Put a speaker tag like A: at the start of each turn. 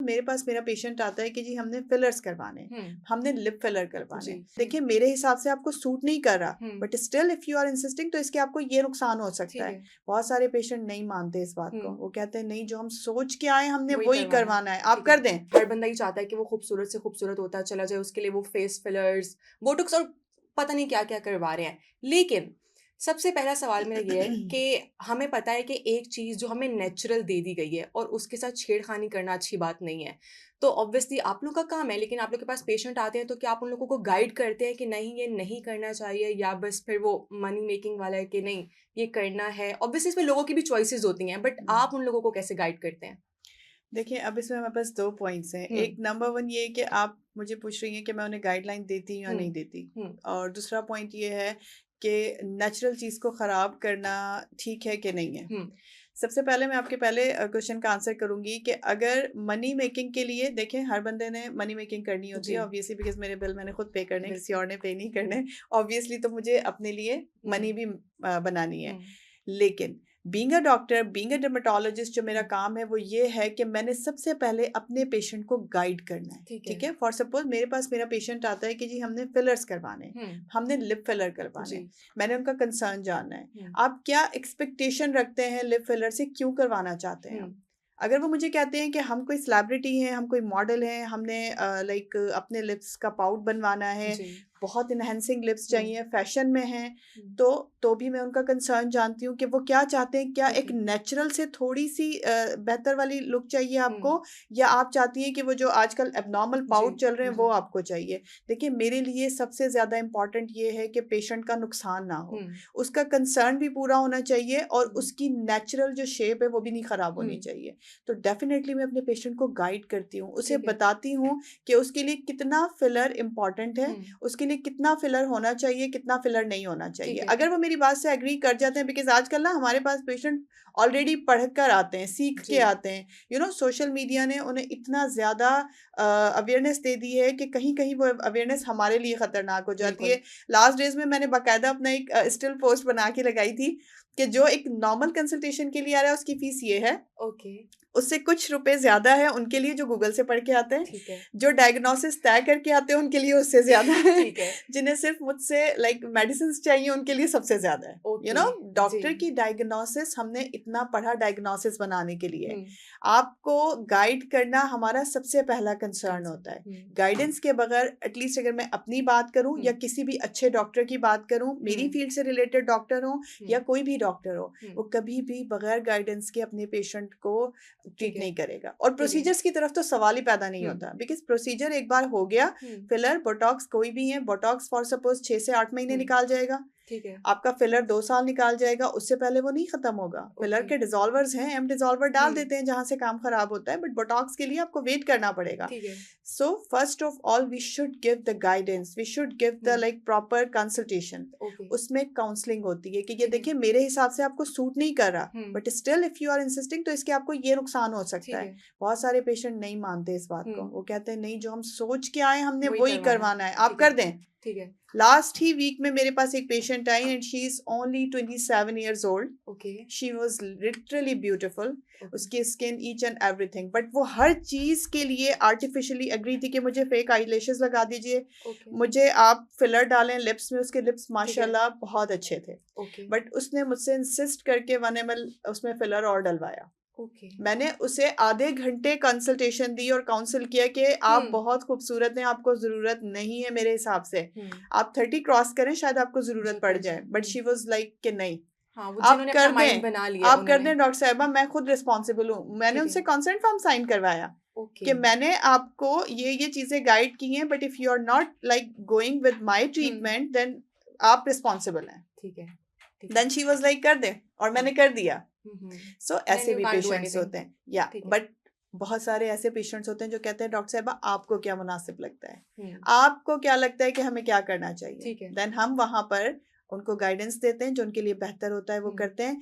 A: मेरे पास मेरा पेशेंट आता है कि जी हमने फिलर्स करवाने, हमने लिप फिलर करवाने, देखिए मेरे हिसाब से आपको सूट नहीं कर रहा, but still if you are insisting तो इसके आपको ये नुकसान हो सकता है। बहुत सारे पेशेंट नहीं मानते इस बात को, वो कहते हैं नहीं जो हम सोच के आए हमने वही करवाना है, आप कर दें।
B: हर बंदा ही चाहता है कि वो खूबसूरत से खूबसूरत होता चला जाए, उसके लिए वो फेस फिलर्स, बोटॉक्स और पता नहीं क्या क्या करवा रहे हैं। लेकिन सबसे पहला सवाल मेरा ये है कि हमें पता है कि एक चीज़ जो हमें नेचुरल दे दी गई है और उसके साथ छेड़खानी करना अच्छी बात नहीं है। तो ऑब्वियसली आप लोग का काम है, लेकिन आप लोग के पास पेशेंट आते हैं तो क्या आप उन लोगों को गाइड करते हैं कि नहीं ये नहीं करना चाहिए, या बस फिर वो मनी मेकिंग वाला है कि नहीं ये करना है? ऑब्वियसली इसमें लोगों की भी चॉइसेस होती हैं, बट आप उन लोगों को कैसे गाइड करते हैं?
A: देखिए अब इसमें हमारे पास 2 पॉइंट्स हैं। एक नंबर 1 ये है कि आप मुझे पूछ रही हैं कि मैं उन्हें गाइडलाइन देती हूँ या नहीं देती। और दूसरा पॉइंट ये है कि नेचुरल चीज़ को ख़राब करना ठीक है कि नहीं है। सबसे पहले मैं आपके पहले क्वेश्चन का आंसर करूँगी कि अगर मनी मेकिंग के लिए देखें हर बंदे ने मनी मेकिंग करनी होती है ऑब्वियसली, बिकॉज़ मेरे बिल मैंने खुद पे करने हैं, किसी और ने पे नहीं करने। ऑब्वियसली तो मुझे अपने लिए मनी भी बनानी है। लेकिन being a doctor, being a dermatologist जो मेरा काम है वो ये है कि मैंने सबसे पहले अपने पेशेंट को गाइड करना है। ठीक है, फॉर सपोज मेरे पास मेरा पेशेंट आता है कि जी हमने फिलर्स करवाने, हमने लिप फिलर करवाने, मैंने उनका कंसर्न जानना है, आप क्या एक्सपेक्टेशन रखते हैं लिप फिलर से, क्यों करवाना चाहते हैं। अगर वो मुझे कहते हैं कि हम कोई सेलिब्रिटी हैं, हम कोई मॉडल हैं, हमने लाइक अपने लिप्स का पाउट बनवाना है, बहुत इनहेंसिंग लिप्स चाहिए, फैशन में हैं, तो भी मैं उनका कंसर्न जानती हूँ कि वो क्या चाहते हैं। क्या एक नेचुरल से थोड़ी सी बेहतर वाली लुक चाहिए आपको, या आप चाहती हैं कि वो जो आजकल एबनॉर्मल पाउट चल रहे हैं वो आपको चाहिए। देखिए मेरे लिए सबसे ज़्यादा इम्पॉर्टेंट ये है कि पेशेंट का नुकसान ना हो, उसका कंसर्न भी पूरा होना चाहिए और उसकी नेचुरल जो शेप है वो भी नहीं ख़राब होनी चाहिए। तो डेफिनेटली मैं अपने पेशेंट को गाइड करती हूँ, उसे बताती हूँ कि उसके लिए कितना फिलर इम्पॉर्टेंट है, उसके लिए कितना फिलर होना चाहिए, कितना फिलर नहीं होना चाहिए। अगर वो मेरी बात से एग्री कर जाते हैं, बिकॉज आजकल ना हमारे पास पेशेंट ऑलरेडी पढ़ कर आते हैं, सीख के आते हैं, यू नो सोशल मीडिया ने उन्हें इतना ज़्यादा अवेयरनेस दे दी है कि कहीं कहीं वो अवेयरनेस हमारे लिए ख़तरनाक हो जाती है। लास्ट डेज में मैंने बाकायदा अपना एक स्टिल पोस्ट बना के लगाई थी कि जो एक नॉर्मल कंसल्टेशन के लिए आ रहा है उसकी फीस ये है, उससे कुछ रुपए ज्यादा है उनके लिए जो गूगल से पढ़ के आते हैं, जो डायग्नोसिस तय करके आते हैं उनके लिए उससे ज्यादा है, जिन्हें सिर्फ मुझसे लाइक मेडिसिन चाहिए उनके लिए सबसे ज्यादा है। यू नो डॉक्टर की डायग्नोसिस, हमने इतना पढ़ा डायग्नोसिस बनाने के लिए, आपको गाइड करना हमारा सबसे पहला कंसर्न होता है। गाइडेंस के बगैर एटलीस्ट अगर मैं अपनी बात करूं या किसी भी अच्छे डॉक्टर की बात करूं, मेरी फील्ड से रिलेटेड डॉक्टर हो या कोई भी डॉक्टर हो, वो कभी भी बगैर गाइडेंस के अपने पेशेंट को ट्रीट नहीं करेगा। और प्रोसीजर्स की तरफ तो सवाल ही पैदा नहीं होता, बिकॉज प्रोसीजर एक बार हो गया, फिलर बोटॉक्स कोई भी है, बोटॉक्स फॉर सपोज 6 से 8 महीने निकाल जाएगा, आपका फिलर 2 साल निकाल जाएगा, उससे पहले वो नहीं खत्म होगा। फिलर के डिजॉल्वर्स हैं, एम डिजॉल्वर डाल देते हैं जहां से काम खराब होता है, बट बोटॉक्स के लिए आपको वेट करना पड़ेगा। So first of all we should give the guidance, we should give the like proper consultation. उसमें काउंसलिंग होती है कि ये देखिए मेरे हिसाब से आपको सूट नहीं कर रहा, but still if you are insisting तो इसके आपको ये नुकसान हो सकता है। बहुत सारे पेशेंट नहीं मानते इस बात को, वो कहते हैं नहीं जो हम सोच के आए हमने वही करवाना है, आप कर दें। लास्ट ही वीक में मेरे पास एक पेशेंट आई and she is only 27 years old। She was literally beautiful, उसकी skin each and everything, but वो हर चीज के लिए आर्टिफिशियली एग्री थी कि मुझे फेक आई लैशेस लगा दीजिए, मुझे आप फिलर डालें लिप्स में। उसके लिप्स माशाल्लाह बहुत अच्छे थे, बट उसने मुझसे इंसिस्ट करके 1 ml उसमें फिलर और डलवाया। मैंने उसे आधे घंटे कंसल्टेशन दी और काउंसिल किया कि आप बहुत खूबसूरत हैं, आपको जरूरत नहीं है मेरे हिसाब से, आप 30 क्रॉस करें शायद आपको जरूरत पड़ जाए। बट शी वाज लाइक कि नहीं, आप कर दें, आप कर दें डॉक्टर साहबा, मैं खुद रिस्पॉन्सिबल हूँ। मैंने उनसे कंसेंट फॉर्म साइन करवाया कि मैंने आपको ये चीजें गाइड की हैं, but if you are not like going with my treatment then आप रिस्पॉन्सिबल हैं। देन शी वाज लाइक कर दे, और मैंने कर दिया। सो ऐसे भी पेशेंट्स होते हैं, या बट बहुत सारे ऐसे पेशेंट्स होते हैं जो कहते हैं डॉक्टर साहबा आपको क्या मुनासिब लगता है, आपको क्या लगता है कि हमें क्या करना चाहिए। देन हम वहां पर उनको गाइडेंस देते हैं, जो उनके लिए बेहतर होता है वो करते हैं।